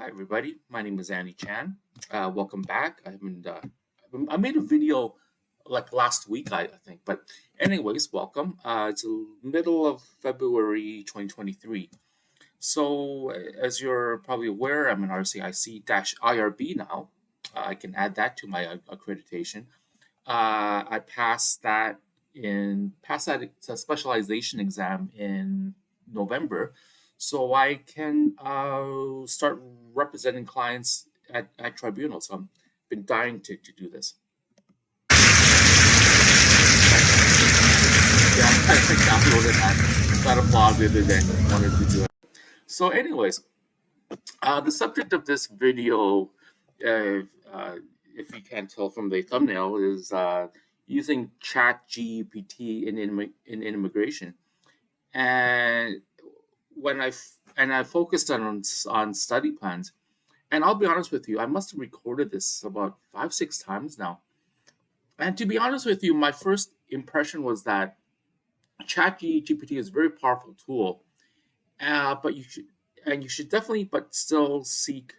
Hi everybody, my name is Andy Chan. Welcome back. I made a video like last week, I think. But anyways, welcome. It's the middle of February 2023. So as you're probably aware, I'm an RCIC-IRB now. I can add that to my accreditation. I passed that specialization exam in November, so I can start representing clients at tribunals. I've been dying to do this. Yeah, I downloaded that applause the other day. Wanted to do it. So, anyways, the subject of this video, uh, uh, if you can't tell from the thumbnail, is using ChatGPT in immigration. And I focused on study plans. And I'll be honest with you, I must have recorded this about 5, 6 times now. And to be honest with you, my first impression was that ChatGPT is a very powerful tool, but you should definitely, but still seek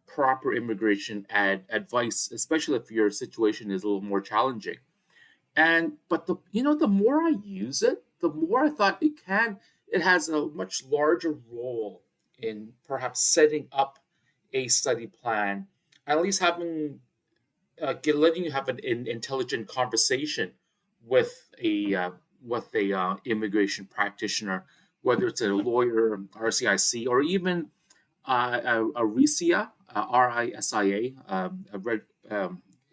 proper immigration advice, especially if your situation is a little more challenging. And but the more I use it, the more I thought it has a much larger role in perhaps setting up a study plan, at least letting you have an intelligent conversation with a immigration practitioner, whether it's a lawyer, RCIC, or even a RISIA, RISIA,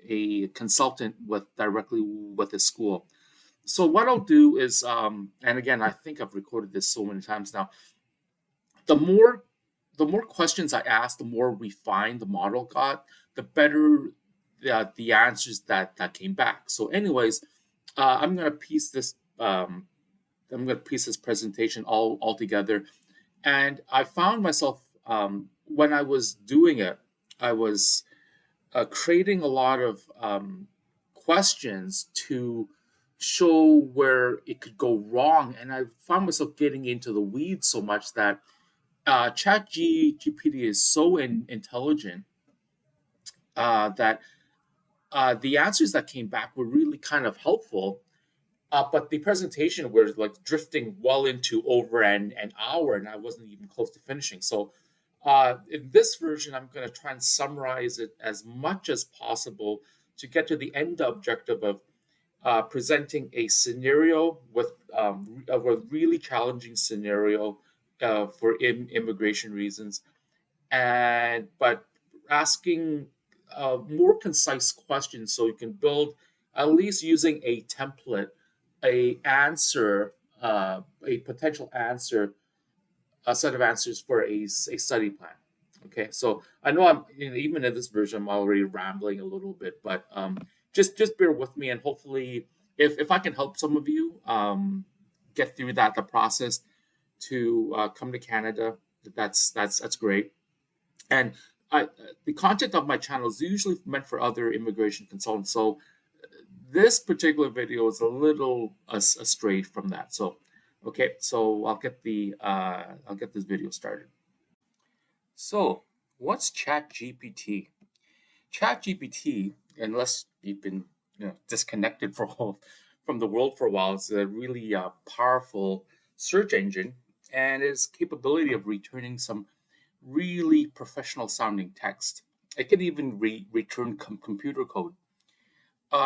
a consultant directly with the school. So what I'll do is, and again, I think I've recorded this so many times now. The more the more questions I asked, the more refined the model got, the better the answers that came back. So, anyways, I'm gonna piece this. I'm gonna piece this presentation all together, and I found myself when I was doing it, I was creating a lot of questions to show where it could go wrong, and I found myself getting into the weeds so much that ChatGPT is so intelligent that the answers that came back were really kind of helpful, but the presentation was like drifting well into over an hour, and I wasn't even close to finishing. So, in this version, I'm going to try and summarize it as much as possible to get to the end objective of presenting a scenario of a really challenging scenario for immigration reasons, and but asking more concise questions so you can build, at least using a template, a potential answer, a set of answers for a study plan. Okay, so I know even in this version I'm already rambling a little bit, but just bear with me, and hopefully, if I can help some of you get through the process to come to Canada, that's great. And the content of my channel is usually meant for other immigration consultants, so this particular video is a little astray from that. So, okay, so I'll get this video started. So, what's ChatGPT? ChatGPT, unless you've been disconnected from the world for a while, it's a really powerful search engine, and its capability of returning some really professional sounding text. It can even return computer code. But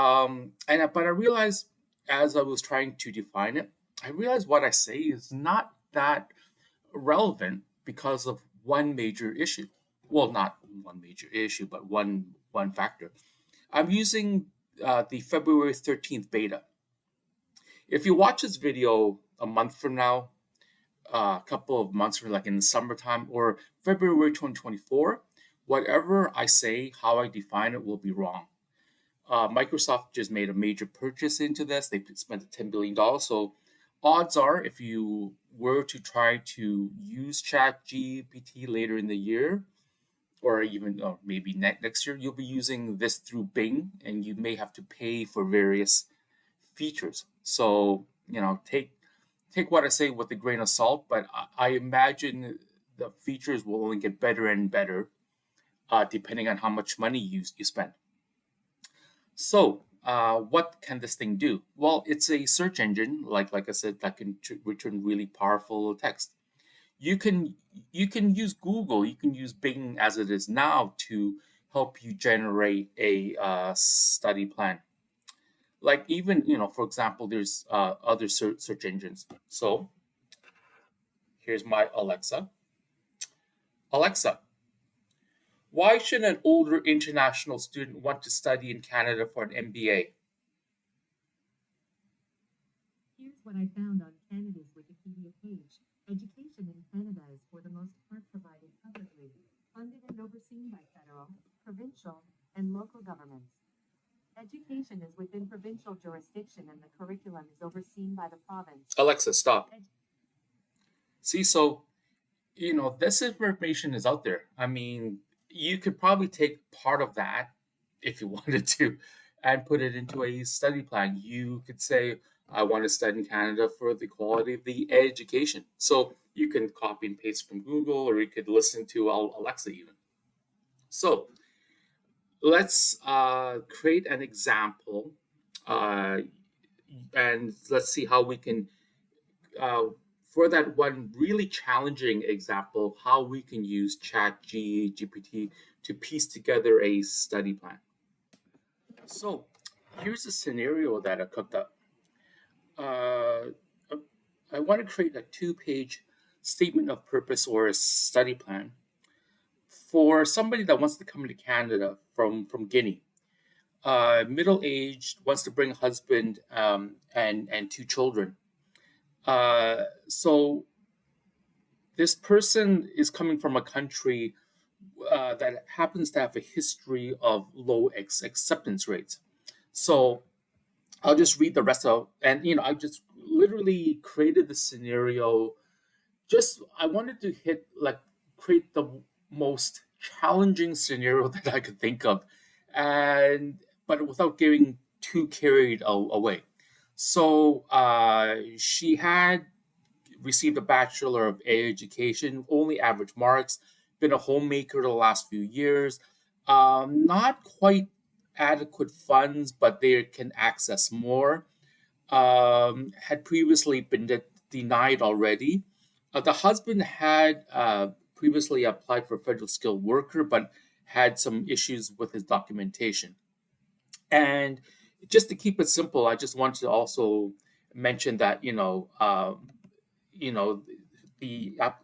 I realized, as I was trying to define it, I realized what I say is not that relevant because of one major issue. Well, not one major issue, but one factor. I'm using the February 13th beta. If you watch this video a month from now, a couple of months from, like in the summertime or February 2024, whatever I say, how I define it will be wrong. Microsoft just made a major purchase into this. They spent $10 billion. So odds are, if you were to try to use ChatGPT later in the year, or maybe next year, you'll be using this through Bing, and you may have to pay for various features. So, take what I say with a grain of salt, but I imagine the features will only get better and better depending on how much money you spend. So, what can this thing do? Well, it's a search engine, like I said, that can return really powerful text. You can you can use Google, you can use Bing as it is now to help you generate a study plan. Like even for example, there's other search engines. So here's my Alexa. Alexa, why should an older international student want to study in Canada for an MBA? Here's what I found on Canada's Wikipedia page. Education in Canada is for the most part provided publicly, funded and overseen by federal, provincial, and local governments. Education is within provincial jurisdiction and the curriculum is overseen by the province. Alexa, stop. See, so this information is out there. I mean, you could probably take part of that if you wanted to and put it into a study plan. You could say, I want to study in Canada for the quality of the education. So you can copy and paste from Google, or you could listen to Alexa even. So let's create an example, and let's see how we can, for that one really challenging example, how we can use ChatGPT to piece together a study plan. So here's a scenario that I cooked up. I want to create a 2-page statement of purpose or a study plan for somebody that wants to come to Canada from Guinea. Middle-aged, wants to bring a husband and 2 children. So this person is coming from a country that happens to have a history of low acceptance rates. So I'll just read the rest of, and I just literally created the scenario. I wanted to create the most challenging scenario that I could think of, but without getting too carried away. So she had received a Bachelor of Education, only average marks, been a homemaker the last few years, not quite adequate funds, but they can access more. Had previously been denied already. The husband had previously applied for federal skilled worker, but had some issues with his documentation. And just to keep it simple, I just wanted to also mention that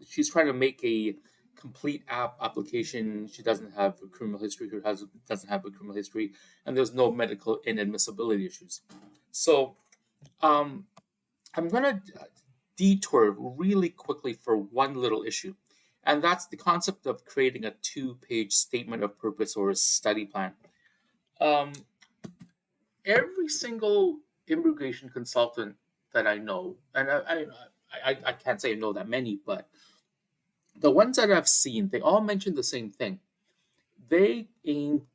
she's trying to make a complete application. She doesn't have a criminal history. Her husband doesn't have a criminal history, and there's no medical inadmissibility issues. So I'm going to detour really quickly for one little issue, and that's the concept of creating a 2-page statement of purpose or a study plan. Every single immigration consultant that I know, and I can't say I know that many, but the ones that I've seen, they all mention the same thing. They aim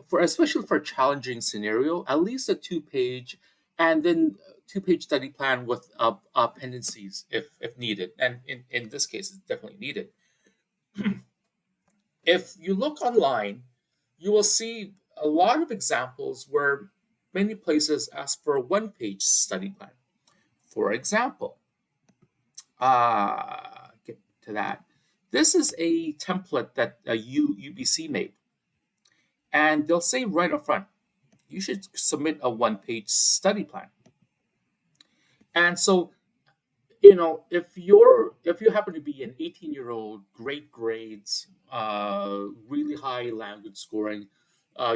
for, especially for a challenging scenario, at least a 2-page, and then 2-page study plan with appendices if needed. And in this case, it's definitely needed. If you look online, you will see a lot of examples where many places ask for a 1-page study plan. For example, get to that. This is a template that UBC made. And they'll say right up front, you should submit a 1-page study plan. And so, if you happen to be an 18-year-old, great grades, really high language scoring,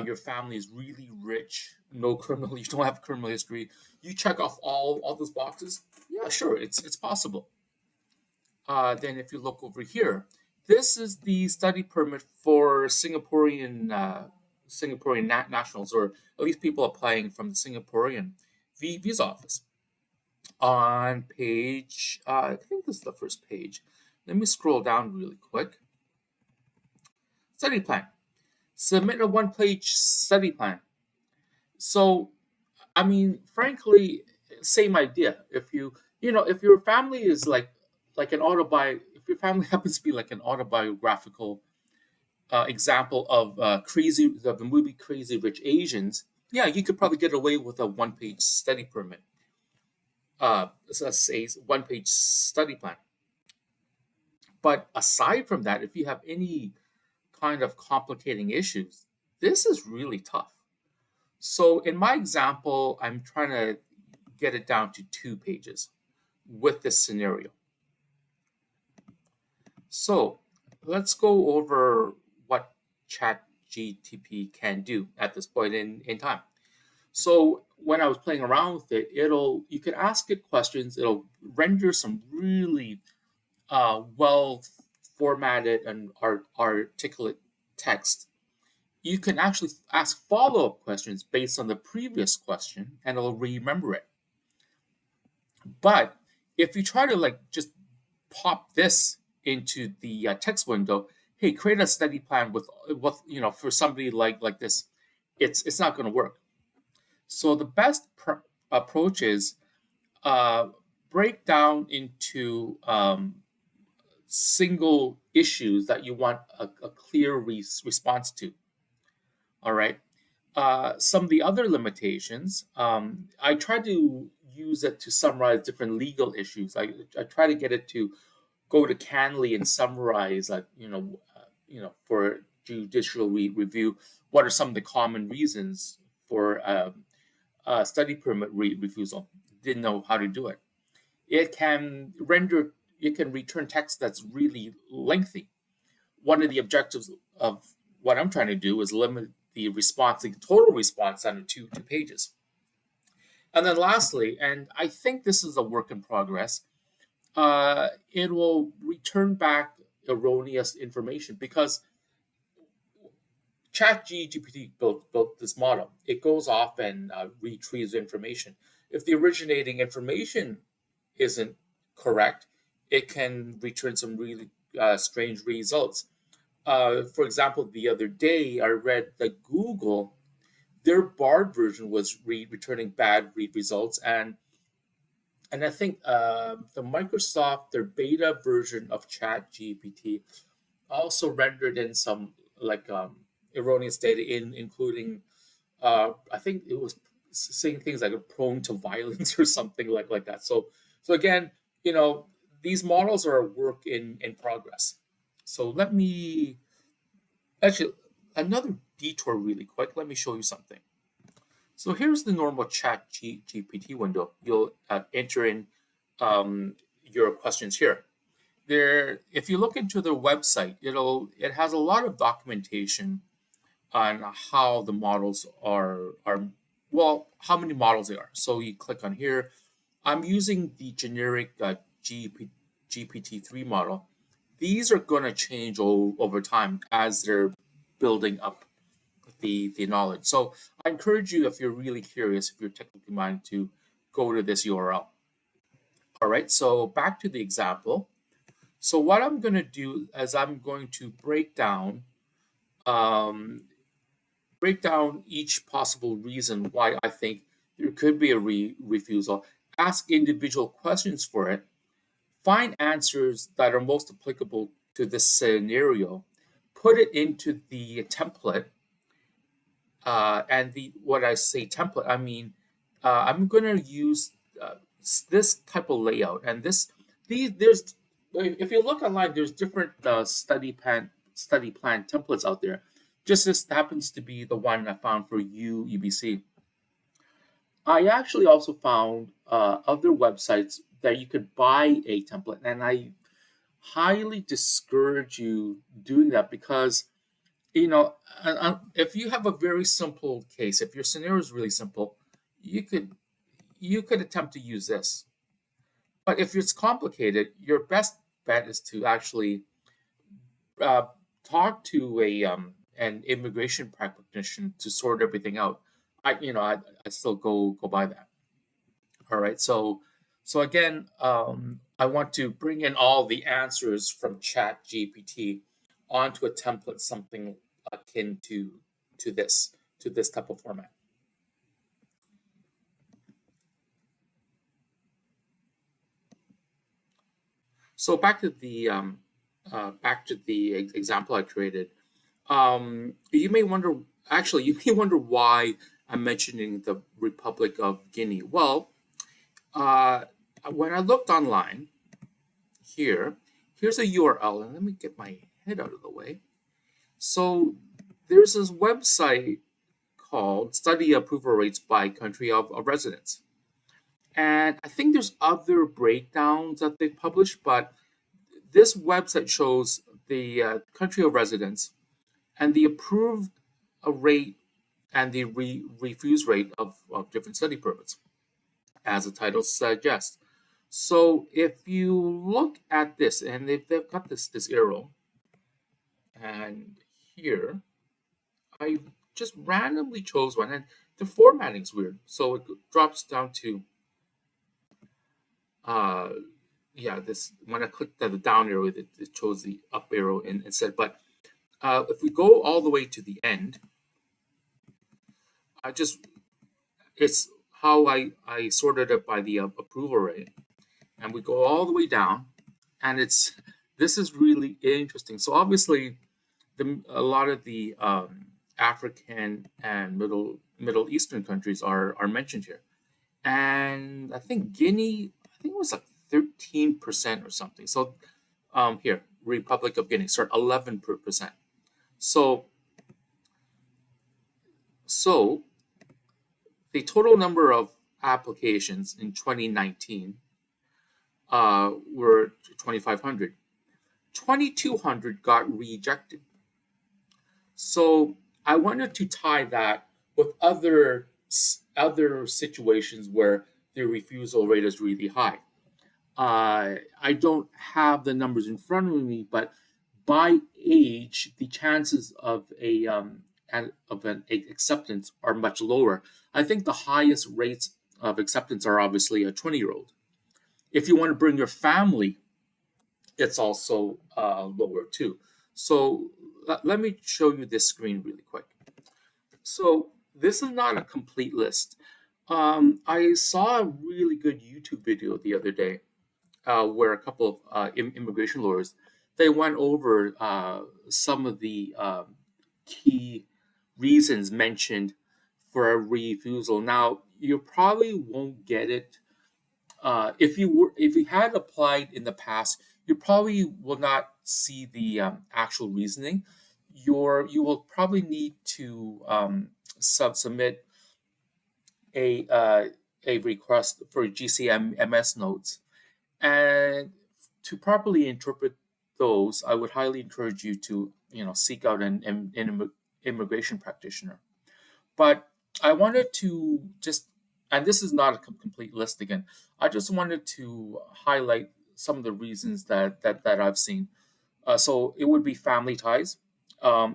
your family is really rich, no criminal, you don't have criminal history, you check off all those boxes, yeah, sure, it's possible. Then if you look over here, this is the study permit for Singaporean nationals, or at least people applying from the Singaporean visa office. On page, I think this is the first page. Let me scroll down really quick. Study plan. Submit a 1-page study plan. So, I mean, frankly, same idea. If your family is like an if your family happens to be like an autobiographical example of the movie Crazy Rich Asians, yeah, you could probably get away with a one-page study permit, let's say one-page study plan. But aside from that, if you have any kind of complicating issues, this is really tough. So in my example, I'm trying to get it down to 2 pages with this scenario. So let's go over what ChatGPT can do at this point in time. So when I was playing around with it, you can ask it questions. It'll render some really well formatted and articulate text. You can actually ask follow-up questions based on the previous question, and it'll remember it. But if you try to just pop this into the text window, hey, create a study plan with for somebody like this, it's not going to work. So the best approach is break down into single issues that you want a clear response to. All right. Some of the other limitations, I try to use it to summarize different legal issues. I try to get it to go to Canly and summarize, for judicial review, what are some of the common reasons for study permit refusal. Didn't know how to do it. It can return text that's really lengthy. One of the objectives of what I'm trying to do is limit the total response down to two pages. And then lastly, and I think this is a work in progress, it will return back erroneous information because ChatGPT built this model. It goes off and retrieves information. If the originating information isn't correct, it can return some really strange results. For example, the other day I read that Google, their BARD version was returning bad results, and I think the Microsoft, their beta version of ChatGPT, also rendered in some erroneous data, including I think it was saying things like prone to violence or something like that. So again, these models are a work in progress. So let me actually another detour really quick. Let me show you something. So here's the normal ChatGPT window. You'll enter in your questions here. If you look into their website, it has a lot of documentation on how the models are how many models there are. So you click on here. I'm using the generic GPT-3 model. These are going to change over time as they're building up the knowledge. So I encourage you, if you're really curious, if you're technically minded, to go to this URL. All right, so back to the example. So what I'm going to do is I'm going to break down each possible reason why I think there could be a refusal, ask individual questions for it, find answers that are most applicable to this scenario, put it into the template, and what I say template, I mean, I'm going to use this type of layout, and there's, if you look online, there's different study plan templates out there. Just this happens to be the one I found for UBC. I actually also found other websites that you could buy a template, and I highly discourage you doing that because, if you have a very simple case, if your scenario is really simple, you could attempt to use this. But if it's complicated, your best bet is to actually talk to an immigration practitioner to sort everything out. I still go by that. All right. So again, I want to bring in all the answers from ChatGPT onto a template, something akin to this type of format. So back to the example I created. You may wonder, actually, you may wonder why I'm mentioning the Republic of Guinea. Well, uh, when I looked online here, here's a URL, and let me get my head out of the way. So there's this website called Study Approval Rates by Country of Residence. And I think there's other breakdowns that they publish, but this website shows the country of residence and the approved rate and the refuse rate of different study permits, as the title suggests. So if you look at this, and they've got this arrow, and here I just randomly chose one, and the formatting's weird. So it drops down to uh, yeah, this when I clicked the down arrow, it chose the up arrow instead. But if we go all the way to the end, I just it's how I sorted it by the approval rate, and we go all the way down, and it's this is really interesting. So obviously, a lot of the African and Middle Eastern countries are mentioned here, and I think Guinea, I think it was like 13% or something. So here, Republic of Guinea, start 11%. So so the total number of applications in 2019 were 2,500. 2,200 got rejected. So I wanted to tie that with other situations where the refusal rate is really high. I don't have the numbers in front of me, but by age, the chances of an acceptance are much lower. I think the highest rates of acceptance are obviously a 20-year-old. If you want to bring your family, it's also lower too. So let me show you this screen really quick. So this is not a complete list. I saw a really good YouTube video the other day where a couple of immigration lawyers they went over some of the key reasons mentioned for a refusal. Now you probably won't get it if you had applied in the past. You probably will not see the actual reasoning. You will probably need to submit a uh, a request for GCMS notes. And to properly interpret those, I would highly encourage you to seek out an immigration practitioner. But I wanted to just, and this is not a complete list again. I just wanted to highlight some of the reasons that I've seen. So it would be family ties.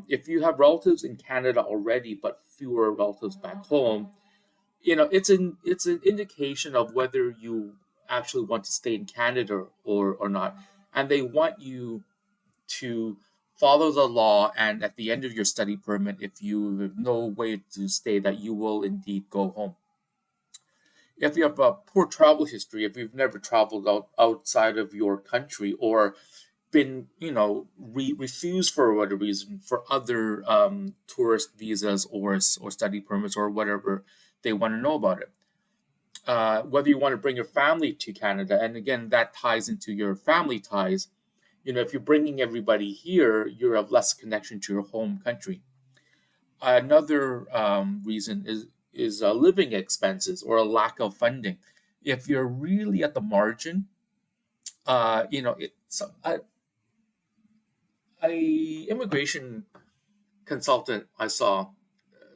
If you have relatives in Canada already, but fewer relatives back home, it's an indication of whether you actually want to stay in Canada or not, and they want you to follow the law. And at the end of your study permit, if you have no way to stay, that you will indeed go home. If you have a poor travel history, if you've never traveled outside of your country or been refused for whatever reason for other tourist visas or study permits or whatever they want to know about it, whether you want to bring your family to Canada, and again that ties into your family ties. If you're bringing everybody here, you have less connection to your home country. Another reason is living expenses or a lack of funding. If you're really at the margin, it's a immigration consultant I saw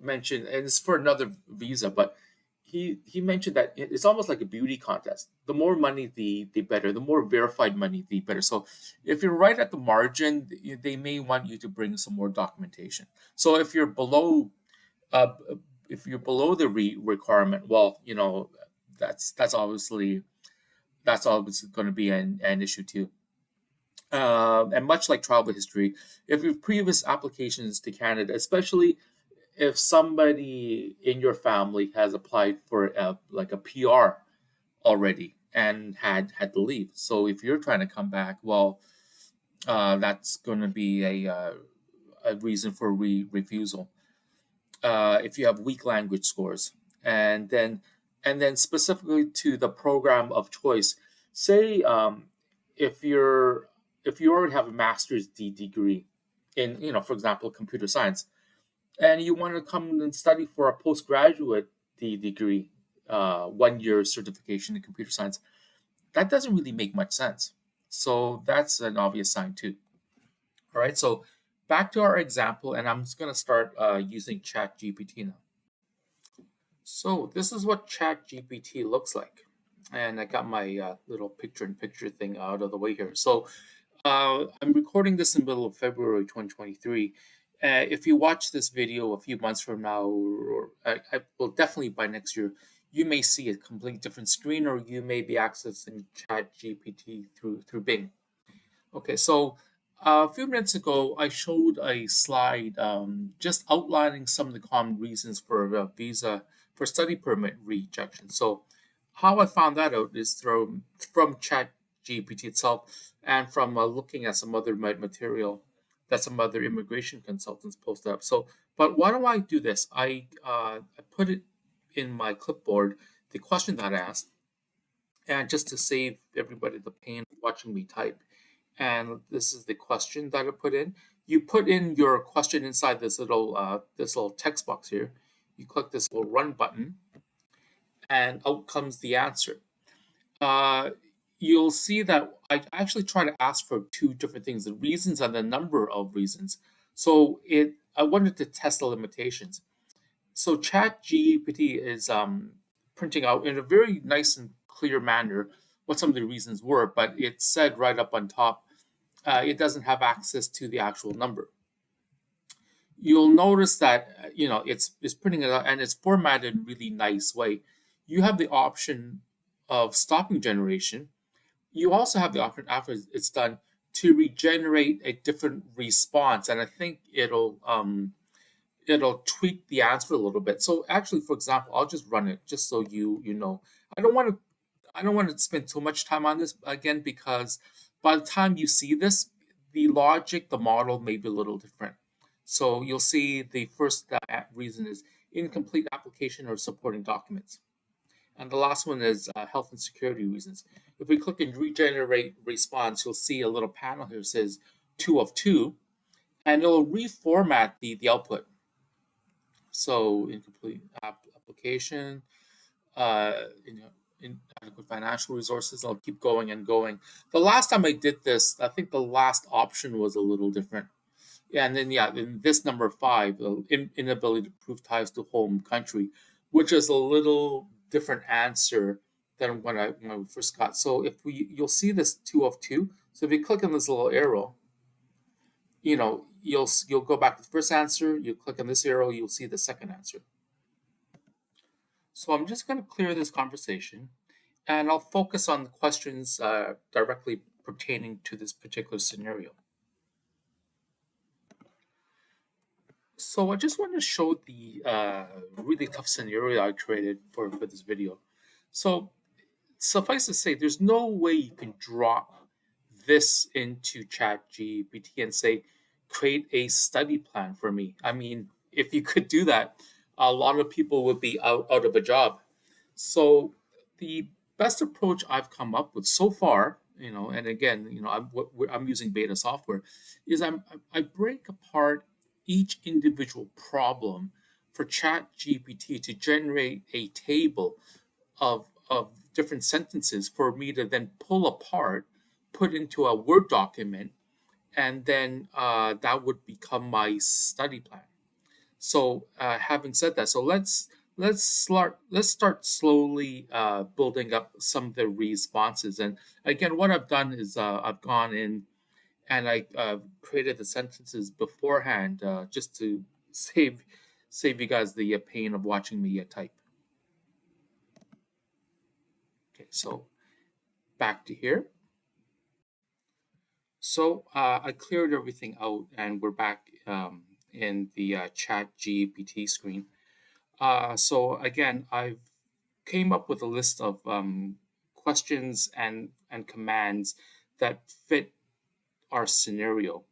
mentioned, and it's for another visa, but he mentioned that it's almost like a beauty contest. The more money, the better. The more verified money, the better. So if you're right at the margin, they may want you to bring some more documentation. So uh, if you're below the requirement, well, that's obviously going to be an issue too. And much like travel history, if your previous applications to Canada, especially if somebody in your family has applied for like a PR already and had to leave, so if you're trying to come back, well, that's going to be a reason for refusal. If you have weak language scores, and then specifically to the program of choice. Say if you're if you already have a master's degree in, for example, computer science, and you want to come and study for a postgraduate degree, 1 year certification in computer science, that doesn't really make much sense. So that's an obvious sign too. All right, so back to our example, and I'm just going to start using ChatGPT now. So this is what ChatGPT looks like. And I got my little picture-in-picture thing out of the way here. So I'm recording this in the middle of February 2023. If you watch this video a few months from now, or I will definitely by next year, you may see a completely different screen, or you may be accessing ChatGPT through Bing. Okay, so a few minutes ago, I showed a slide just outlining some of the common reasons for visa for study permit rejection. So how I found that out is from ChatGPT itself, and from looking at some other material that some other immigration consultants posted up. So, but why do I do this? I put it in my clipboard, the question that I asked, and just to save everybody the pain of watching me type. And this is the question that I put in. You put in your question inside this little text box here. You click this little run button, and out comes the answer. Uh, you'll see that I actually try to ask for two different things: the reasons and the number of reasons. So I wanted to test the limitations. So ChatGPT is printing out in a very nice and clear manner what some of the reasons were, but it said right up on top, it doesn't have access to the actual number. You'll notice that it's printing it out, and it's formatted in a really nice way. You have the option of stopping generation. You also have the option after it's done to regenerate a different response, and I think it'll tweak the answer a little bit. So actually, for example, I'll just run it just so you know. I don't want to I don't want to spend too much time on this again, because by the time you see this, the logic, the model may be a little different. So you'll see the first reason is incomplete application or supporting documents. And the last one is health and security reasons. If we click and regenerate response, you'll see a little panel here that says 2 of 2, and it'll reformat the output. So incomplete application, uh, inadequate financial resources. I'll keep going and going. The last time I did this, I think the last option was a little different. Yeah, and then in this number 5, the inability to prove ties to home country, which is a little different answer than when I first got. So you'll see this 2 of 2. So if you click on this little arrow, you'll go back to the first answer. You click on this arrow, you'll see the second answer. So I'm just going to clear this conversation, and I'll focus on the questions directly pertaining to this particular scenario. So I just want to show the really tough scenario I created for this video. So suffice to say, there's no way you can drop this into ChatGPT and say, create a study plan for me. I mean, if you could do that, a lot of people would be out of a job. So the best approach I've come up with so far, and again, I'm using beta software, is I break apart each individual problem for ChatGPT to generate a table of different sentences for me to then pull apart, put into a Word document, and then that would become my study plan. So having said that, so let's start slowly building up some of the responses. And again, what I've done is I've gone in and I created the sentences beforehand just to save you guys the pain of watching me type. Okay, so back to here. So I cleared everything out, and we're back in the ChatGPT screen. So again, I've came up with a list of questions and commands that fit our scenario.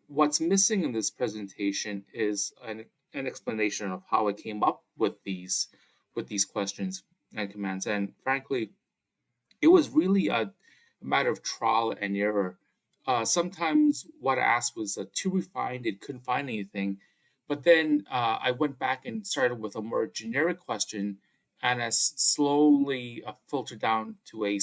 what's missing in this presentation is an explanation of how I came up with these questions and commands. And frankly, it was really a matter of trial and error. Sometimes what I asked was too refined; it couldn't find anything. But then I went back and started with a more generic question, and I slowly filtered down to a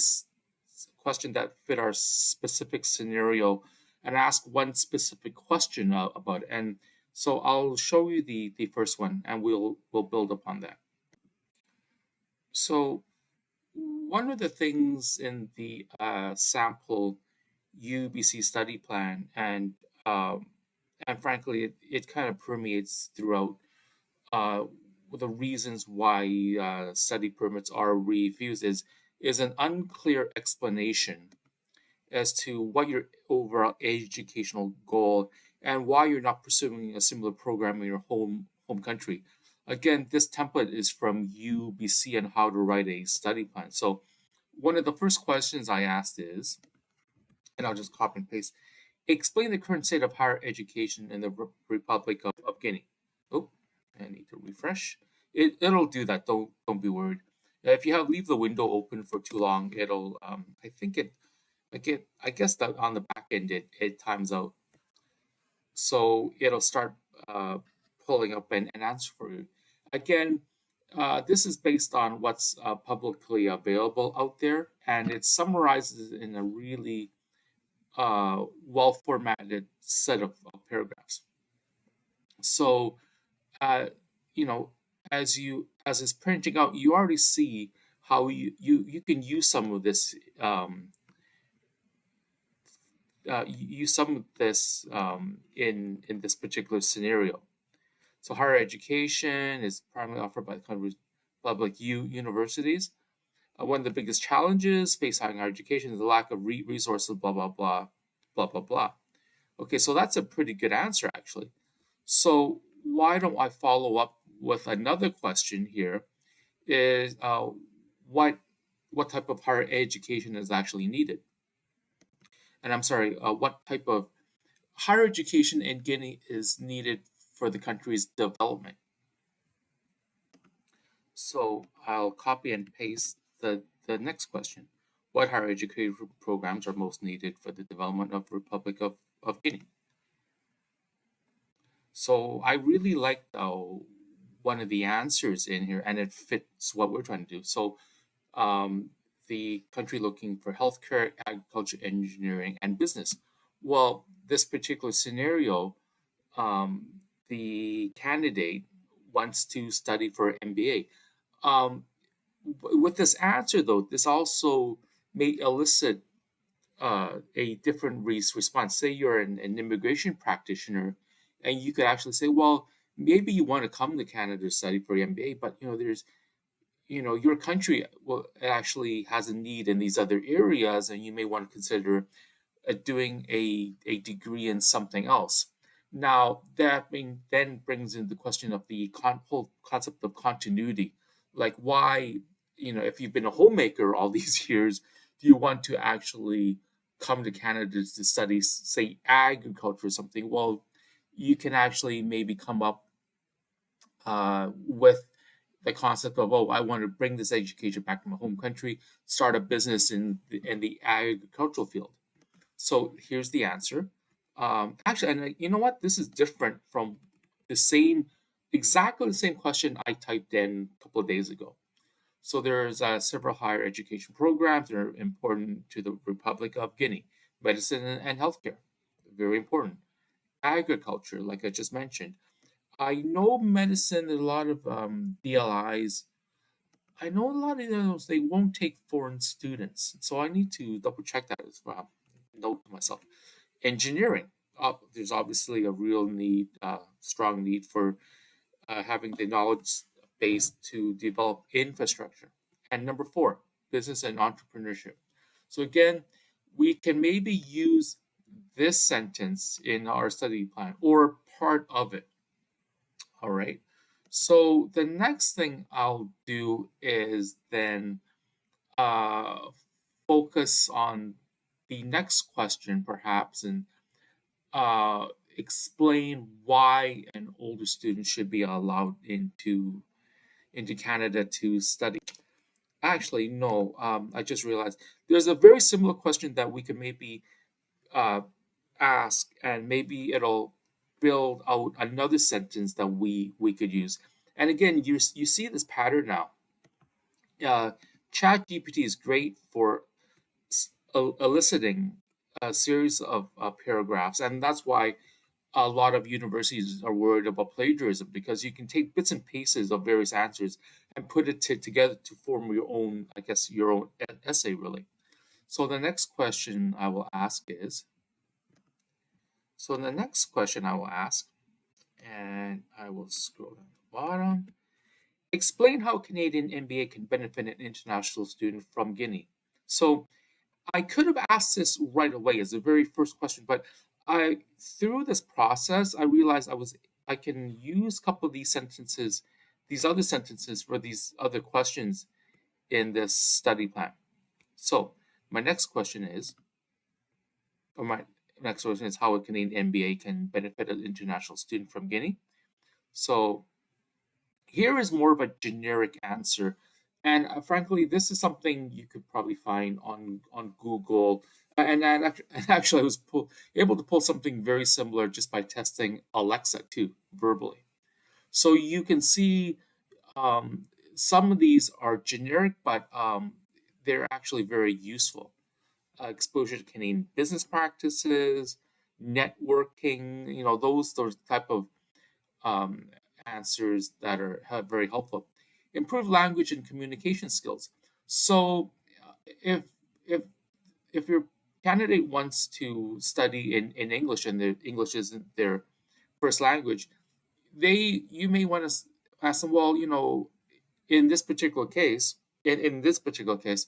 question that fit our specific scenario, and ask one specific question about it. And so I'll show you the first one, and we'll build upon that. So one of the things in the sample UBC study plan, and frankly, it kind of permeates throughout uh, the reasons why study permits are refused is an unclear explanation as to what your overall educational goal and why you're not pursuing a similar program in your home country. Again, this template is from UBC on how to write a study plan. So one of the first questions I asked is, and I'll just copy and paste, explain the current state of higher education in the Republic of Guinea. Oh, I need to refresh. It'll do that. Don't be worried. If you have leave the window open for too long, it'll I think it I guess that on the back end it times out. So it'll start uh, pulling up an answer for you. Again, this is based on what's publicly available out there, and it summarizes in a really well formatted set of paragraphs. So, uh, you know, as it's printing out, you already see how you can use some of this use some of this in this particular scenario. So higher education is primarily offered by the country's public universities. One of the biggest challenges facing higher education is the lack of resources, blah, blah, blah, blah, blah, blah. Okay, so that's a pretty good answer, actually. So why don't I follow up with another question here is what what type of higher education is actually needed? And I'm sorry, what type of higher education in Guinea is needed for the country's development? So I'll copy and paste the next question. What higher education programs are most needed for the development of Republic of Guinea? So I really like one of the answers in here, and it fits what we're trying to do. So um, the country looking for healthcare, agriculture, engineering, and business. Well, this particular scenario, um, the candidate wants to study for MBA. Um, with this answer, though, this also may elicit a different response. Say you're an immigration practitioner, and you could actually say, well, maybe you want to come to Canada to study for your MBA, but there's your country will actually has a need in these other areas, and you may want to consider doing a degree in something else. Now that then brings in the question of the whole concept of continuity, like why if you've been a homemaker all these years, do you want to actually come to Canada to study, say, agriculture or something? Well, you can actually maybe come up with the concept of, oh, I want to bring this education back to my home country, start a business in the agricultural field. So here's the answer. Actually, and you know what? This is different from the same, exactly the same question I typed in a couple of days ago. So there's several higher education programs that are important to the Republic of Guinea. Medicine and healthcare, very important. Agriculture, like I just mentioned. I know medicine, there's a lot of DLIs. I know a lot of those, they won't take foreign students. So I need to double check that as well. Note to myself. Engineering. There's obviously a real need, strong need for having the knowledge base to develop infrastructure. And number four, business and entrepreneurship. So again, we can maybe use this sentence in our study plan or part of it. All right. So the next thing I'll do is then uh, focus on the next question, perhaps, and uh, explain why an older student should be allowed into Canada to study. Actually, no. I just realized there's a very similar question that we could maybe uh, ask, and maybe it'll build out another sentence that we could use. And again, you see this pattern now. Uh, ChatGPT is great for eliciting a series of paragraphs, and that's why a lot of universities are worried about plagiarism, because you can take bits and pieces of various answers and put it together to form your own, I guess, your own essay, really. So the next question I will ask is, so the next question I will ask, and I will scroll down the bottom. Explain how Canadian MBA can benefit an international student from Guinea. So I could have asked this right away as the very first question, but I through this process I realized I can use a couple of these sentences, these other sentences for these other questions in this study plan. So my next question is, or my next question is how a Canadian MBA can benefit an international student from Guinea. So here is more of a generic answer, and frankly, this is something you could probably find on Google. And actually, I was able to pull something very similar just by testing Alexa too, verbally. So you can see some of these are generic, but they're actually very useful. Exposure to Canadian business practices, networking, those type of um, answers that are very helpful. Improve language and communication skills. So, if if if your candidate wants to study in English and their English isn't their first language, you may want to ask them. Well, in this particular case, in this particular case,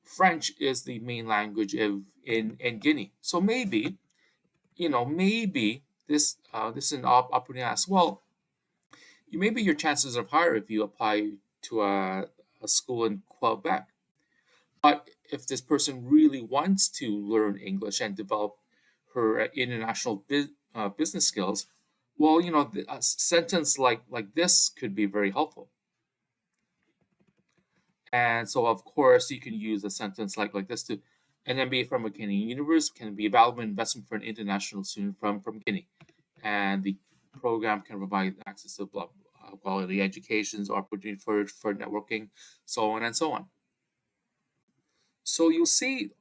French is the main language in Guinea. So maybe this is an opportunity to ask. Well, maybe your chances are higher if you apply to a school in Quebec. But if this person really wants to learn English and develop her international business skills, well, a sentence like this could be very helpful. And so, of course, you can use a sentence like this to an MBA from a Canadian university can be a valuable investment for an international student from Guinea. And the program can provide access to quality educations, opportunity for networking, so on and so on. So you'll see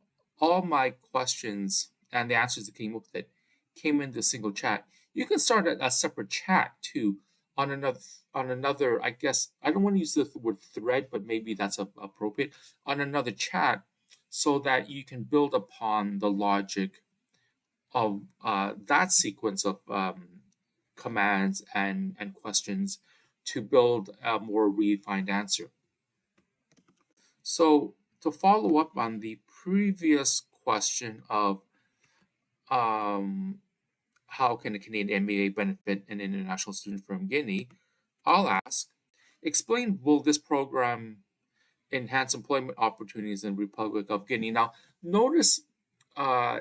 all my questions and the answers that came with it came into a single chat. You can start a separate chat too on another. I guess I don't want to use the word thread, but maybe that's appropriate on another chat, so that you can build upon the logic of that sequence of commands and questions to build a more refined answer. So to follow up on the previous question of um, how can a Canadian MBA benefit an international student from Guinea, I'll ask, explain, will this program enhance employment opportunities in Republic of Guinea? Now, notice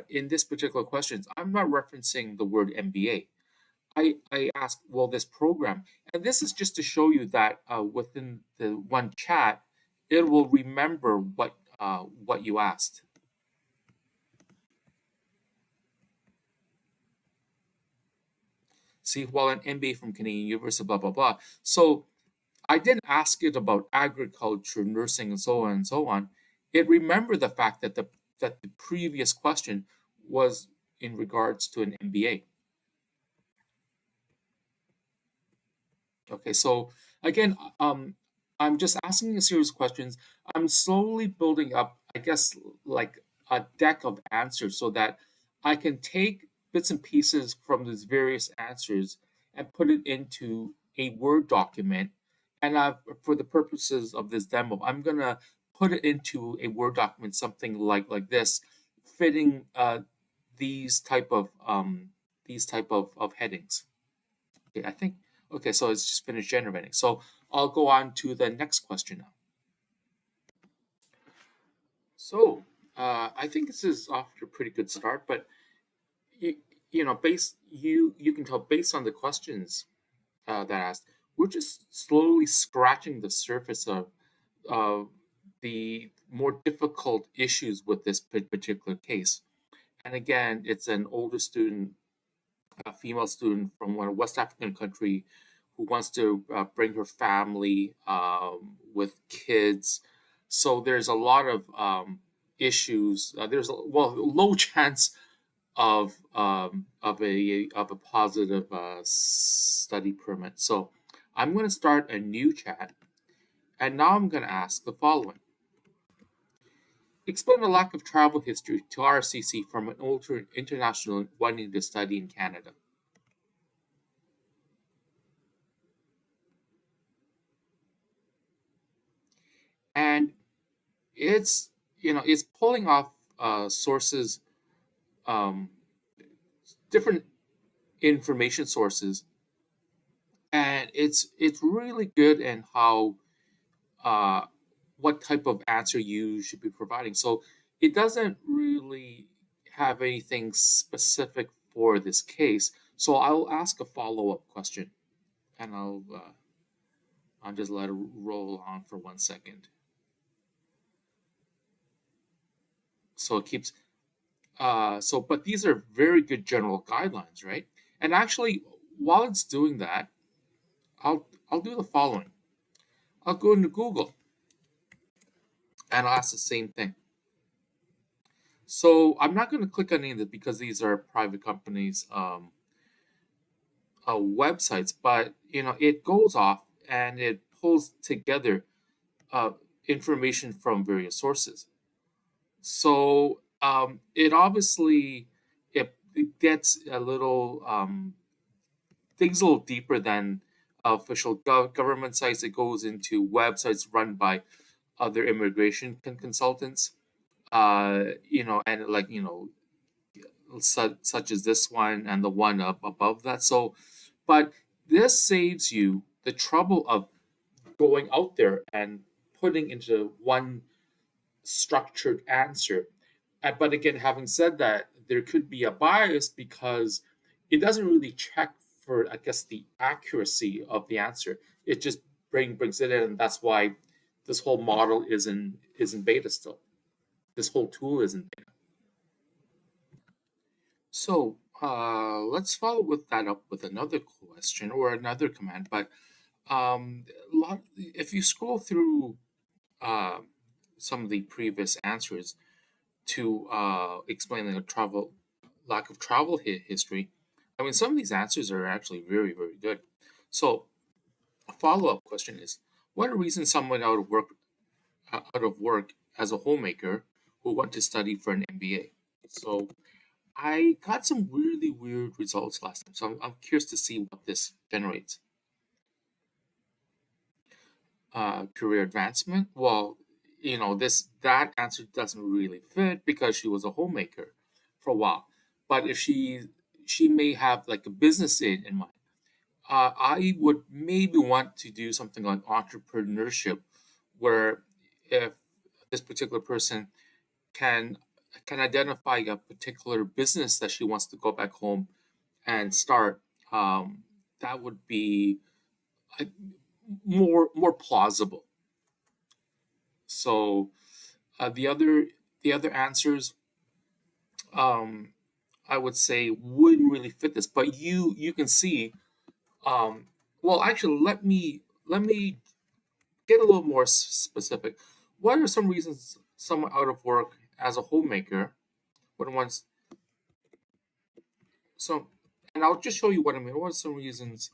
in this particular question, I'm not referencing the word MBA. I ask, will this program, and this is just to show you that within the one chat, it will remember what you asked. See, while an MBA from Canadian University, blah blah blah. So I didn't ask it about agriculture, nursing, and so on and so on. It remembered the fact that the previous question was in regards to an MBA. Okay, so again, I'm just asking a series of questions. I'm slowly building up, I guess, like a deck of answers so that I can take bits and pieces from these various answers and put it into a Word document. And for the purposes of this demo, I'm gonna put it into a Word document, something like this, fitting these type of headings. Okay, I think, okay, so it's just finished generating. So I'll go on to the next question now. So I think this is off to a pretty good start, but you, you can tell based on the questions that I asked, we're just slowly scratching the surface of uh, the more difficult issues with this particular case. And again, it's an older student, a female student from one West African country who wants to bring her family with kids. So there's a lot of issues. There's low chance of a positive study permit. So I'm going to start a new chat, and now I'm going to ask the following: explain the lack of travel history to IRCC from an older international wanting to study in Canada. And it's pulling off sources, um, different information sources, and it's really good in how uh, what type of answer you should be providing. So it doesn't really have anything specific for this case. So I'll ask a follow up question, and I'll just let it roll on for 1 second. So it keeps but these are very good general guidelines, right? And actually, while it's doing that, I'll do the following. I'll go into Google and I'll ask the same thing. So I'm not going to click on any of this because these are private companies' websites, but it goes off and it pulls together uh, information from various sources. So it obviously it gets a little digs a little deeper than official government sites. It goes into websites run by other immigration consultants, and like such as this one and the one up above that. So, but this saves you the trouble of going out there and putting into one structured answer. But again, having said that, there could be a bias because it doesn't really check for, I guess, the accuracy of the answer. It just brings it in, and that's why this whole model is in beta still. This whole tool is in beta. So let's follow with that up with another question or another command. But if you scroll through uh, some of the previous answers to explain the lack of travel history, I mean, some of these answers are actually very, very good. So a follow-up question is: what are reasons someone out of work as a homemaker who want to study for an MBA? So I got some really weird results last time, so I'm curious to see what this generates. Career advancement. Well, that answer doesn't really fit because she was a homemaker for a while. But if she may have like a business in mind. I would maybe want to do something like entrepreneurship, where if this particular person can can identify a particular business that she wants to go back home and start, that would be uh, more plausible. So the other answers, um, I would say wouldn't really fit this, but you can see. Well, actually, let me get a little more specific. What are some reasons someone out of work as a homemaker would want? So, and I'll just show you what I mean. What are some reasons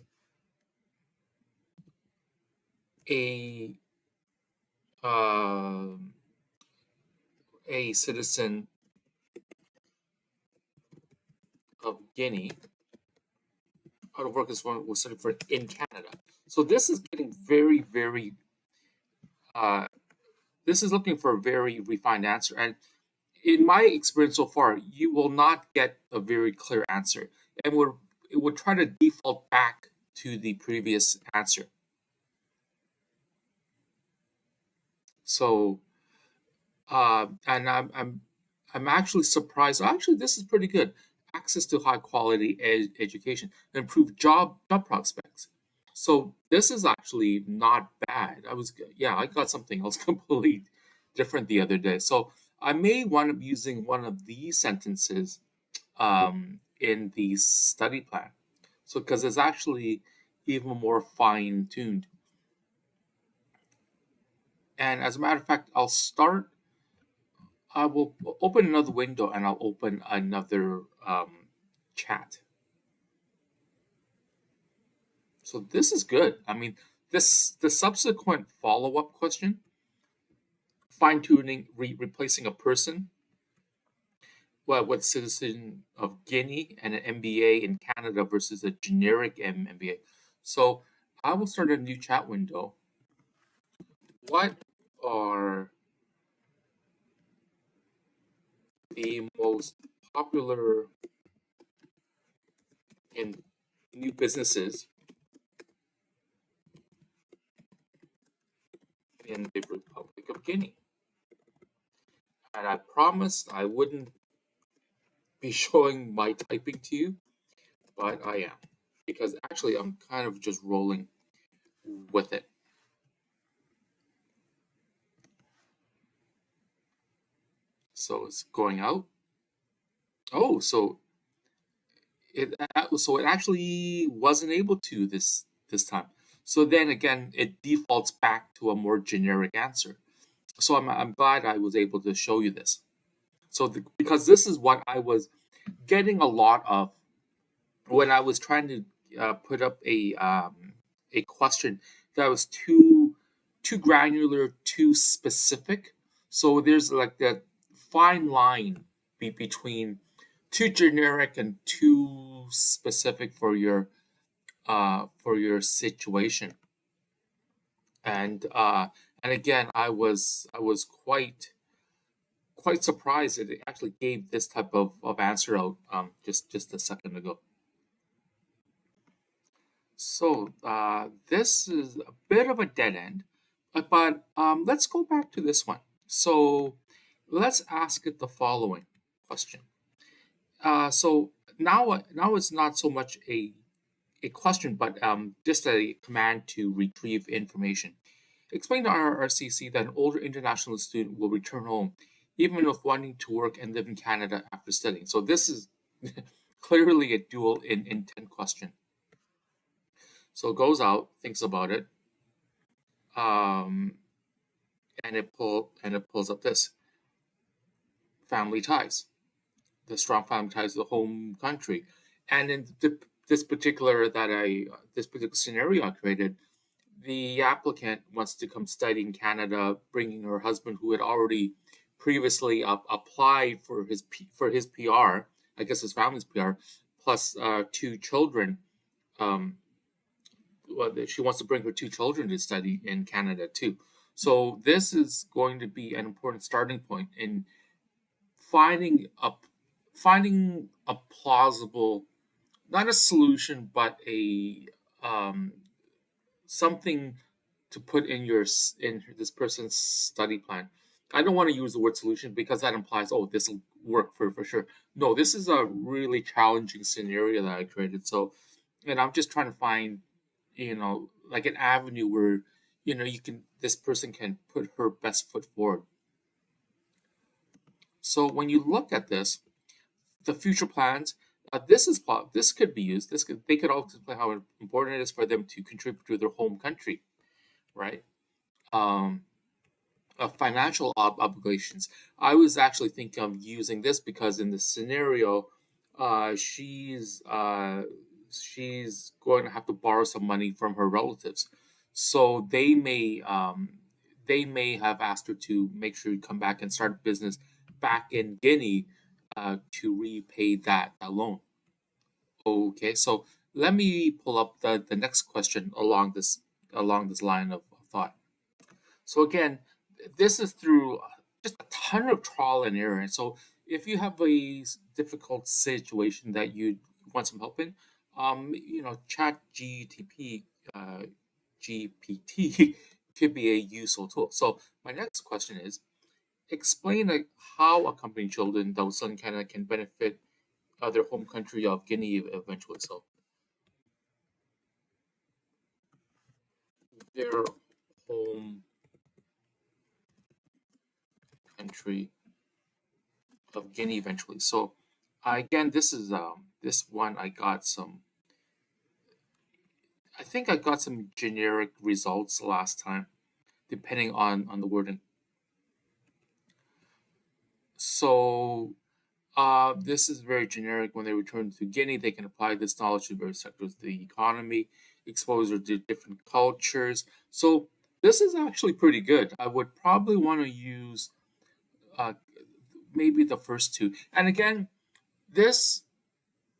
a um a citizen of Guinea out of work as one was studying for in Canada? So this is getting very, very. Uh, this is looking for a very refined answer, and in my experience so far, you will not get a very clear answer, and it would try to default back to the previous answer. So, and I'm actually surprised. Actually, this is pretty good. access to high quality education, and improve job prospects. So this is actually not bad. I got something else completely different the other day. So I may wind up using one of these sentences in the study plan. So because it's actually even more fine tuned. And as a matter of fact, I will open another window and I'll open another chat. So this is good. I mean, the subsequent follow-up question, fine tuning, replacing a person with citizen of Guinea and an MBA in Canada versus a generic MBA. So I will start a new chat window. What are the most popular in new businesses in the Republic of Guinea? And I promised I wouldn't be showing my typing to you, but I am. Because actually, I'm kind of just rolling with it. So it's going out. Oh, it actually wasn't able to this time. So then again, it defaults back to a more generic answer. So I'm glad I was able to show you this. So because this is what I was getting a lot of when I was trying to put up a question that was too granular, too specific. So there's like that fine line between too generic and too specific for your situation. And again, I was quite surprised that it actually gave this type of answer out just a second ago. So this is a bit of a dead end, but let's go back to this one. So let's ask it the following question. So now it's not so much a question, but just a command to retrieve information. Explain to IRCC that an older international student will return home, even if wanting to work and live in Canada after studying. So this is clearly a dual intent question. So it goes out, thinks about it, um, and it pulls up this family ties, the strong family ties to the home country, and in this particular scenario I created, the applicant wants to come study in Canada, bringing her husband who had already previously applied for his PR, I guess his family's PR, plus two children. Um, she wants to bring her two children to study in Canada too. So this is going to be an important starting point in finding a finding a plausible, not a solution, but a something to put in this person's study plan. I don't want to use the word solution because that implies, oh, this will work for sure. No, this is a really challenging scenario that I created. So, and I'm just trying to find, like an avenue where, this person can put her best foot forward. So when you look at this, the future plans, this could be used. They could also explain how important it is for them to contribute to their home country, right? Um, Financial obligations. I was actually thinking of using this because in the scenario, she's going to have to borrow some money from her relatives, so they may have asked her to make sure you come back and start a business back in Guinea to repay that loan. Okay, so let me pull up the next question along this line of thought. So again, this is through just a ton of trial and error. And so if you have a difficult situation that you want some help in, Chat GPT could be a useful tool. So my next question is, explain how a company children that was in Canada can benefit their home country of Guinea eventually. So their home country of Guinea eventually. So again, this is this one I got some. I think I got some generic results last time, depending on the wording. So this is very generic. When they return to Guinea, they can apply this knowledge to various sectors of the economy, exposure to different cultures. So this is actually pretty good. I would probably want to use uh, maybe the first two. And again, this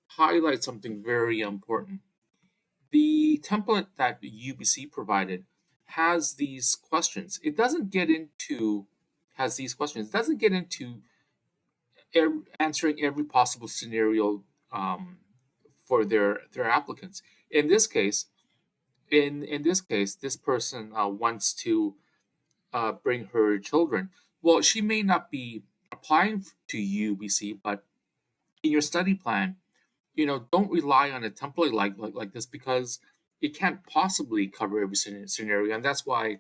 highlights something very important. The template that UBC provided has these questions. It doesn't get into has these questions. It doesn't get into answering every possible scenario for their applicants. In this case, in this case, this person wants to bring her children. Well, she may not be applying to UBC, but in your study plan, don't rely on a template like this because it can't possibly cover every scenario, and that's why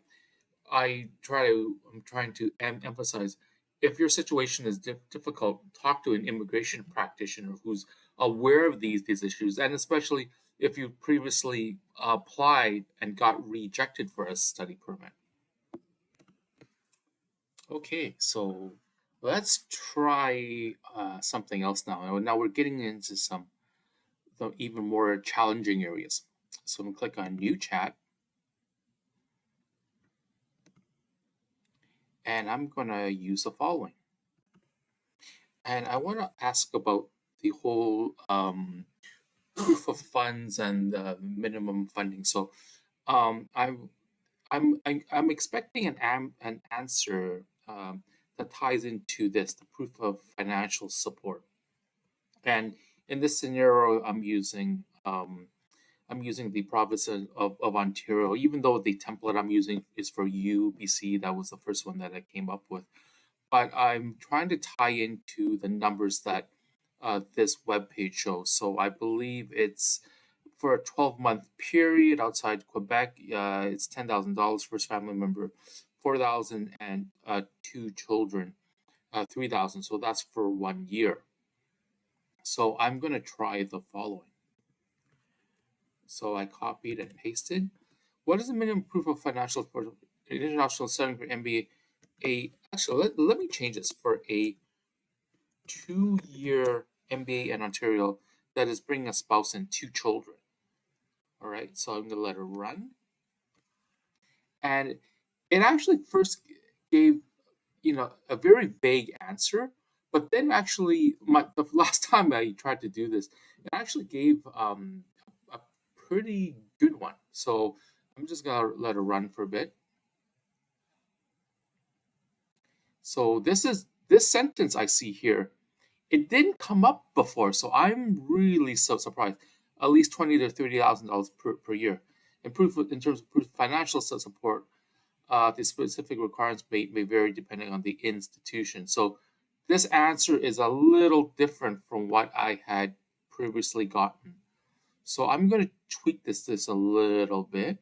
I'm trying to emphasize, if your situation is difficult, talk to an immigration practitioner who's aware of these issues, and especially if you previously applied and got rejected for a study permit. Okay, so let's try something else now. Now we're getting into some the even more challenging areas. So I'm gonna click on New Chat, and I'm gonna use the following. And I want to ask about the whole proof of funds and minimum funding. So I'm expecting an answer that ties into this, the proof of financial support. And in this scenario, I'm using the province of Ontario, even though the template I'm using is for UBC. That was the first one that I came up with. But I'm trying to tie into the numbers that this web page shows. So I believe it's for a 12-month period outside Quebec. It's $10,000 first family member, 4,000, and two children, 3,000. So that's for 1 year. So I'm going to try the following. So I copied and pasted. What is the minimum proof of financial for international studying for MBA? Actually, let me change this for a 2-year MBA in Ontario that is bringing a spouse and two children. All right, so I'm going to let it run. And it actually first gave, a very vague answer, but then actually, the last time I tried to do this, it actually gave a pretty good one. So I'm just gonna let it run for a bit. So this sentence I see here. It didn't come up before, so I'm really so surprised. At least $20,000 to $30,000 per year. In terms of financial support, the specific requirements may vary depending on the institution. So this answer is a little different from what I had previously gotten. So I'm going to tweak this a little bit.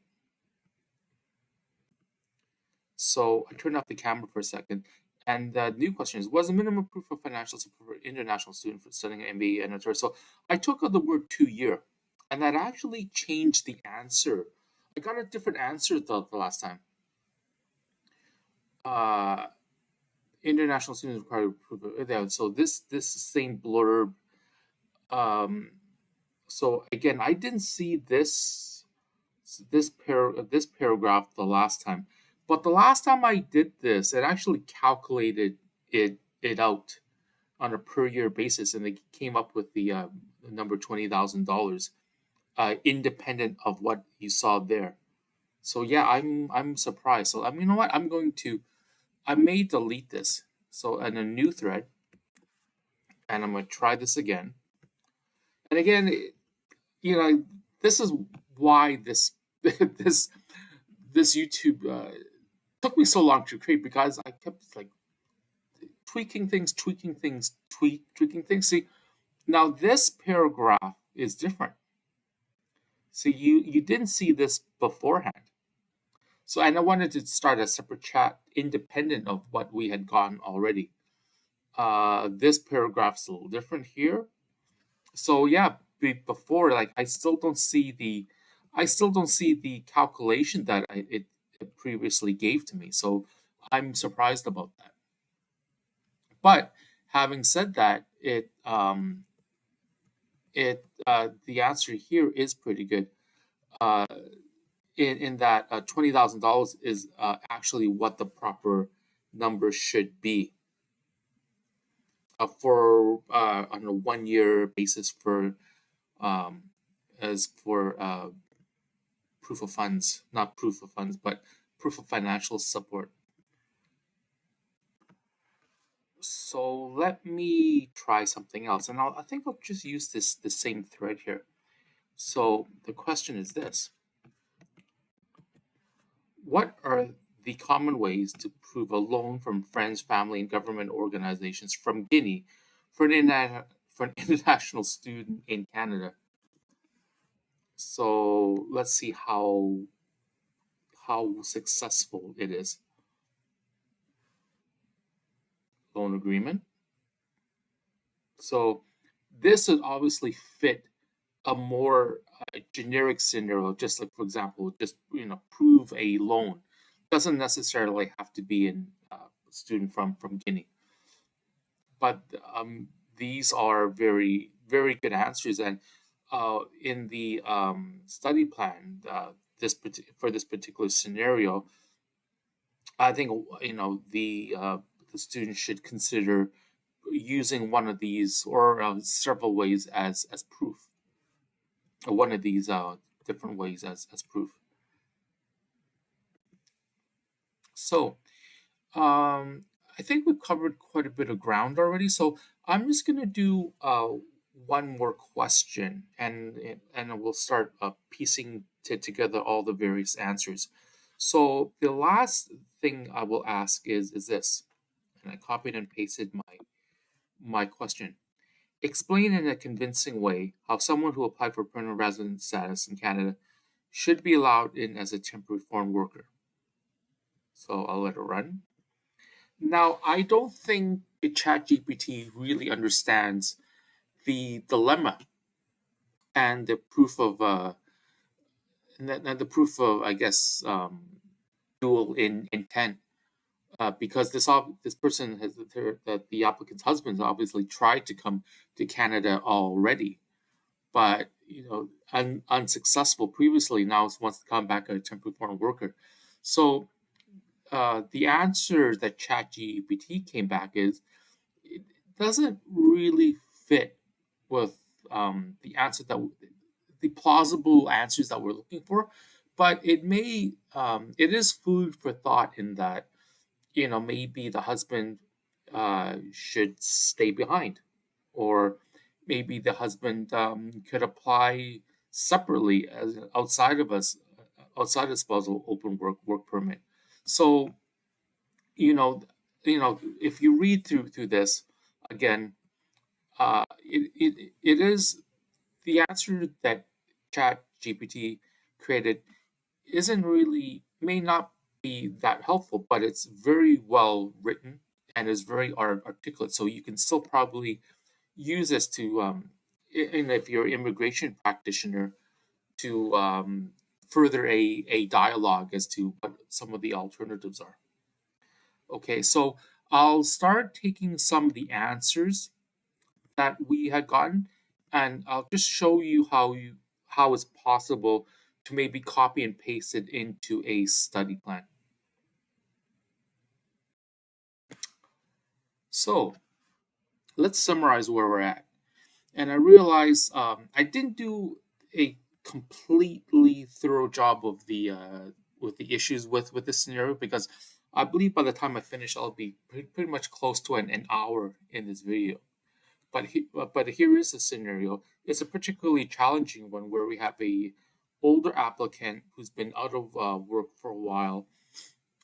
So I turned off the camera for a second. And the new question is, was the minimum proof of financial support for international student for studying an MBA and Ontario? So I took out the word 2-year, and that actually changed the answer. I got a different answer the last time. International students require proof of, so this same blurb. So again, I didn't see this paragraph the last time, but the last time I did this, it actually calculated it out on a per year basis, and they came up with the number $20,000, independent of what you saw there. So yeah, I'm surprised. So you know what? I may delete this. So in a new thread, and I'm going to try this again. And again, this is why this this YouTube took me so long to create, because I kept like tweaking things. See, Now this paragraph is different. So you didn't see this beforehand. So and I wanted to start a separate chat independent of what we had gotten already. This paragraph's a little different here. So yeah, before like I still don't see the calculation that it previously gave to me. So I'm surprised about that. But having said that, the answer here is pretty good. Uh, in that $20,000 is actually what the proper number should be for on a 1 year basis for um, as for proof of funds, not proof of funds, but proof of financial support. So let me try something else, and I think I'll just use the same thread here. So the question is this: what are the common ways to prove a loan from friends, family, and government organizations from Guinea for an international student in Canada? So let's see how successful it is. Loan agreement. So this would obviously fit a more generic scenario, just like for example, just prove a loan. Doesn't necessarily have to be a student from Guinea, but these are very very good answers. And in the study plan, for this particular scenario, I think the student should consider using one of these or several ways as proof, or one of these different ways as proof. So I think we've covered quite a bit of ground already. So I'm just going to do one more question, and we'll start piecing together all the various answers. So the last thing I will ask is this, and I copied and pasted my question. Explain in a convincing way how someone who applied for permanent resident status in Canada should be allowed in as a temporary foreign worker. So I'll let it run. Now, I don't think ChatGPT really understands the dilemma and the proof of and the proof of, I guess, dual intent, because this person has that the applicant's husband obviously tried to come to Canada already, but unsuccessful previously. Now wants to come back as a temporary foreign worker. So the answer that ChatGPT came back is it doesn't really fit with the plausible answers that we're looking for, but it is food for thought in that maybe the husband should stay behind, or maybe the husband could apply separately as outside of spousal open work permit. So you know if you read through this again, it is the answer that Chat GPT created isn't really may not be that helpful, but it's very well written and is very articulate. So you can still probably use this to, and if you're an immigration practitioner, to further a dialogue as to what some of the alternatives are. Okay, so I'll start taking some of the answers that we had gotten, and I'll just show you how it's possible to maybe copy and paste it into a study plan. So let's summarize where we're at. And I realized I didn't do a completely thorough job of the with the issues with this scenario, because I believe by the time I finish, I'll be pretty much close to an hour in this video. But here is a scenario. It's a particularly challenging one where we have a older applicant who's been out of work for a while,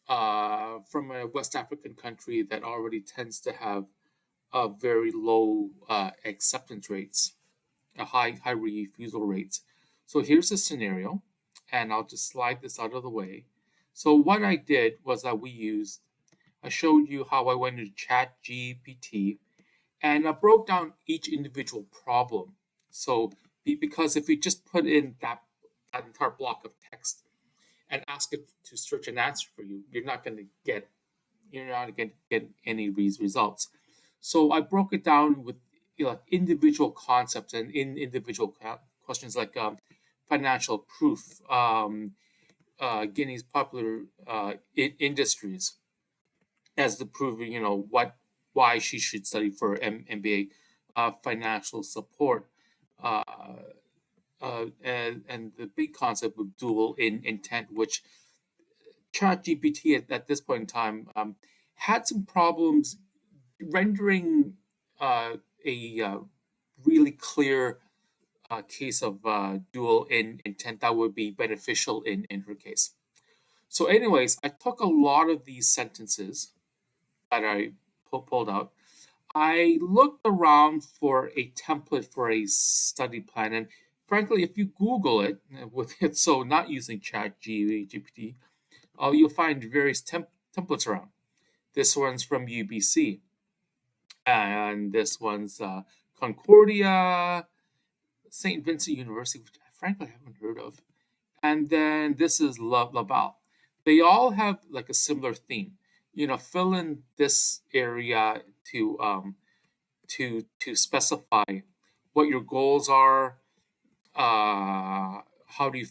from a West African country that already tends to have very low acceptance rates, high refusal rates. So here's a scenario, and I'll just slide this out of the way. So what I did was that I showed you how I went into ChatGPT and I broke down each individual problem. So because if you just put in that entire block of text and ask it to search an answer for you, you're not going to get any of these results. So I broke it down with individual concepts and in individual questions like financial proof, Guinea's popular industries, as the proving, why she should study for MBA, financial support, uh, and the big concept of dual intent, which ChatGPT at this point in time had some problems rendering a really clear case of dual intent that would be beneficial in her case. So, anyways, I took a lot of these sentences that I pulled out. I looked around for a template for a study plan, and frankly, if you Google it with it, so not using ChatGPT, you'll find various templates around. This one's from UBC, and this one's Concordia, St. Vincent University, which I frankly haven't heard of. And then this is Laval. They all have like a similar theme. Fill in this area to specify what your goals are. How do you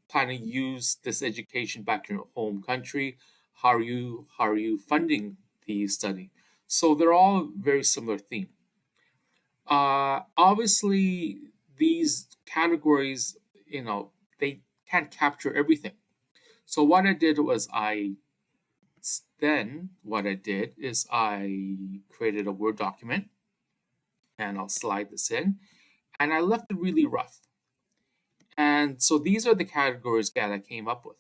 plan to use this education back in your home country? How are you funding the study? So they're all very similar theme. Obviously, these categories, they can't capture everything. So what I did is I created a Word document, and I'll slide this in, and I left it really rough. And so these are the categories that I came up with.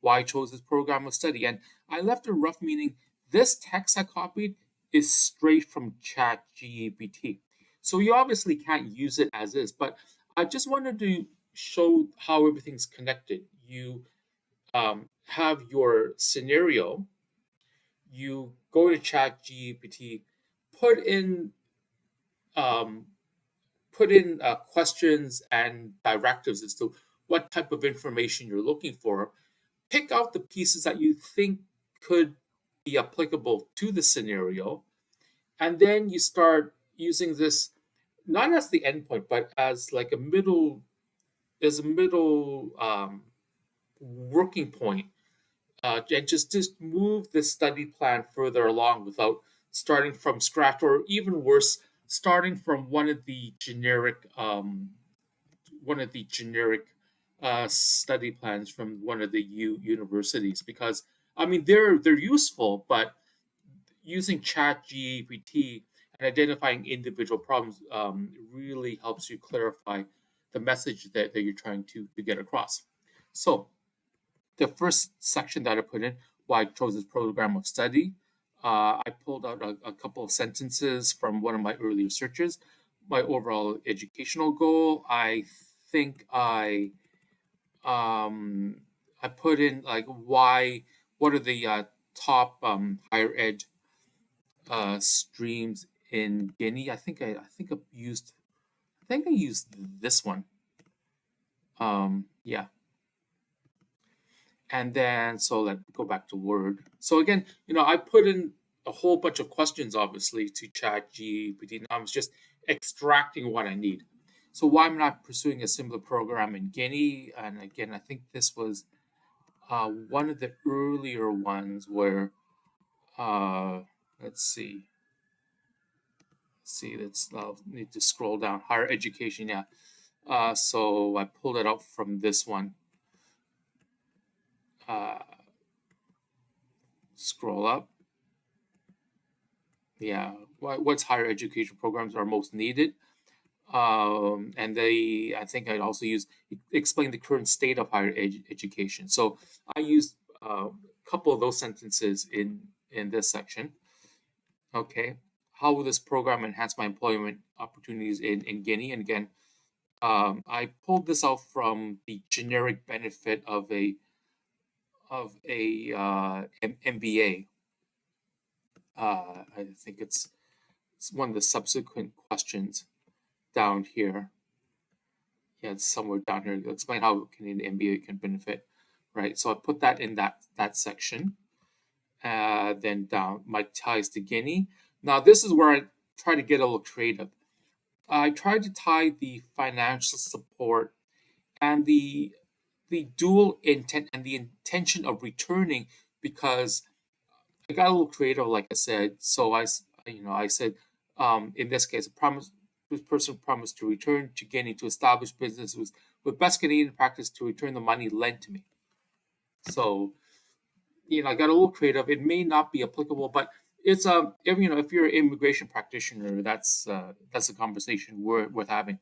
Why I chose this program of study. And I left it rough, meaning this text I copied is straight from ChatGPT. So you obviously can't use it as is, but I just wanted to show how everything's connected. You have your scenario, you go to ChatGPT, put in um, questions and directives as to what type of information you're looking for. Pick out the pieces that you think could be applicable to the scenario, and then you start using this not as the endpoint, but as like a middle working point, and just move the study plan further along without starting from scratch, or even worse, starting from one of the generic study plans from one of the universities, because I mean they're useful, but using Chat GPT and identifying individual problems really helps you clarify the message that you're trying to get across. So the first section that I put in, why I chose this program of study, I pulled out a couple of sentences from one of my earlier searches. My overall educational goal, I think I put in like what are the top higher ed streams in Guinea. I think I used this one. Yeah. And then, so let's go back to Word. So again, I put in a whole bunch of questions, obviously, to Chat GPT. I was just extracting what I need. So why I'm not pursuing a similar program in Guinea? And again, I think this was one of the earlier ones where, let's see. I'll need to scroll down. Higher education, yeah. So I pulled it out from this one. Scroll up. Yeah, what's higher education programs are most needed? And I think I'd also explain the current state of higher education. So I used a couple of those sentences in this section. Okay. how will this program enhance my employment opportunities in Guinea? And again, I pulled this out from the generic benefit of a MBA. I think it's one of the subsequent questions down here. Yeah, it's somewhere down here. It'll explain how Canadian MBA can benefit, right? So I put that in that section. Then down my ties to Guinea. Now this is where I try to get a little creative. I tried to tie the financial support and the dual intent and the intention of returning, because I got a little creative, like I said. So I said, in this case, this person promised to return to Guinea to establish businesses with best Canadian practice to return the money lent to me. So, I got a little creative. It may not be applicable, but it's if you're an immigration practitioner, that's a conversation worth having.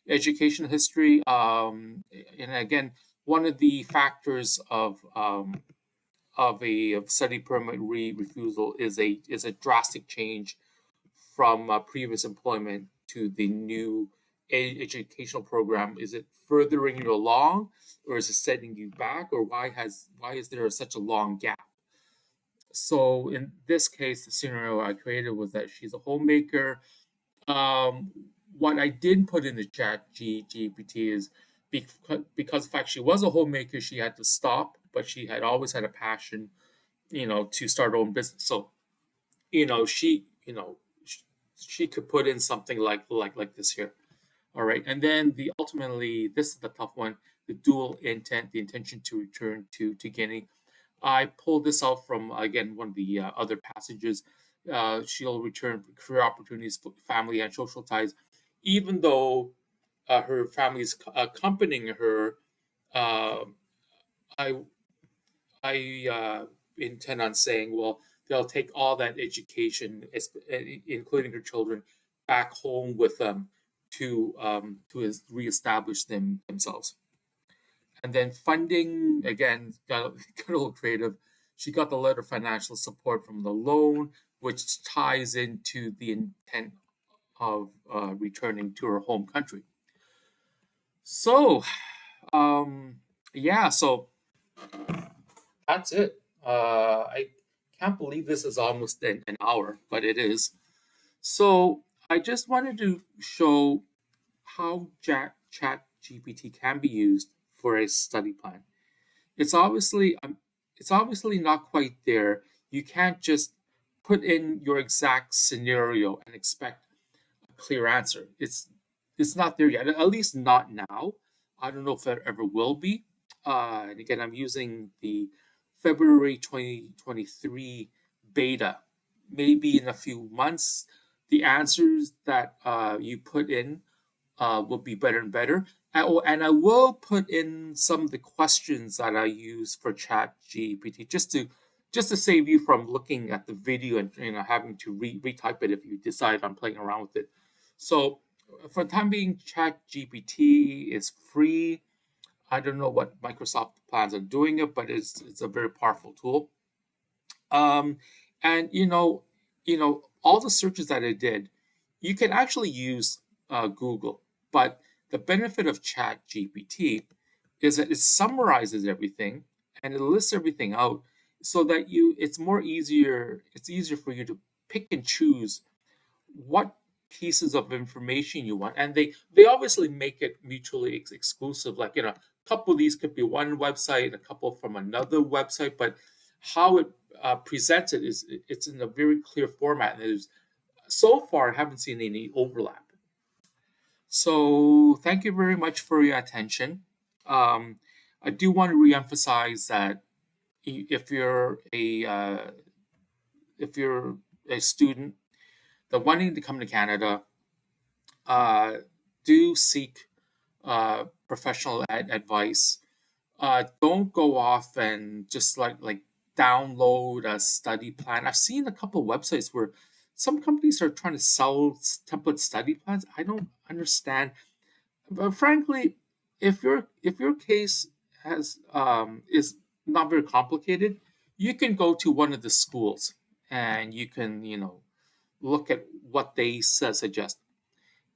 Education history, and again, one of the factors of a study permit refusal is a drastic change from previous employment to the new educational program. Is it furthering you along, or is it setting you back, or why is there such a long gap? So in this case, the scenario I created was that she's a homemaker. Um, what I didn't put in the chat GPT is because of the fact she was a homemaker, she had to stop, but she had always had a passion, to start her own business. So, she could put in something like this here. All right, and then ultimately this is the tough one: the dual intent, the intention to return to Guinea. I pulled this out from again one of the other passages. She'll return for career opportunities, family, and social ties, even though her family is accompanying her. Uh, I intend on saying, well, they'll take all that education, including her children, back home with them to reestablish themselves. And then funding, again, got a little creative. She got the letter of financial support from the loan, which ties into the intent of returning to her home country. So, yeah, so that's it. I can't believe this is almost an hour, but it is. So I just wanted to show how Chat GPT can be used for a study plan. It's obviously it's obviously not quite there. You can't just put in your exact scenario and expect a clear answer. It's not there yet. At least not now. I don't know if it ever will be. And again, I'm using the February 2023 beta. Maybe in a few months, the answers that you put in will be better and better. And I will put in some of the questions that I use for Chat GPT just to save you from looking at the video and having to retype it if you decide on playing around with it. So for the time being, Chat GPT is free. I don't know what Microsoft plans on doing it, but it's a very powerful tool. Um, and all the searches that I did, you can actually use Google, but the benefit of Chat GPT is that it summarizes everything and it lists everything out so that it's easier for you to pick and choose what pieces of information you want, and they obviously make it mutually exclusive. Like a couple of these could be one website, a couple from another website, but how it presents it's in a very clear format, and there's so far I haven't seen any overlap. So thank you very much for your attention. um, I do want to reemphasize that if you're a student that wanting to come to Canada, uh, do seek professional advice. Don't go off and just like download a study plan. I've seen a couple of websites where some companies are trying to sell template study plans. I don't understand, but frankly, if your case is not very complicated, you can go to one of the schools and you can look at what they suggest.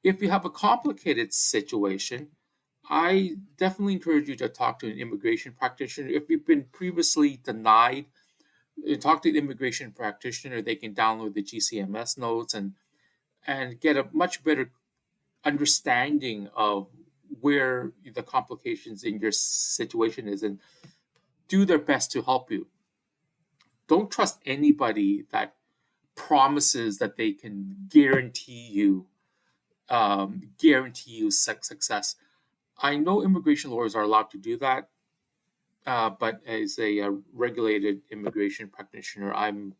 If you have a complicated situation, I definitely encourage you to talk to an immigration practitioner. If you've been previously denied, talk to the immigration practitioner. They can download the GCMS notes and get a much better understanding of where the complications in your situation is and do their best to help you. Don't trust anybody that promises that they can guarantee you success. I know immigration lawyers are allowed to do that, but as a regulated immigration practitioner, I'm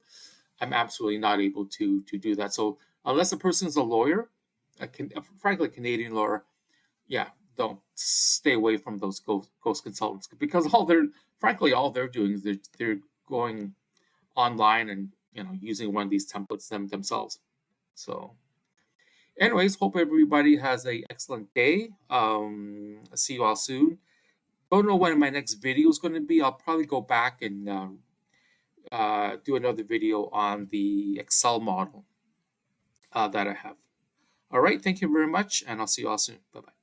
absolutely not able to do that. So unless a person is a lawyer, frankly, a Canadian lawyer, yeah, don't stay away from those ghost consultants because all they're doing is they're going online and using one of these templates themselves. So, anyways, hope everybody has a excellent day. See you all soon. Don't know when my next video is going to be. I'll probably go back and do another video on the Excel model that I have. All right, thank you very much, and I'll see you all soon. Bye bye.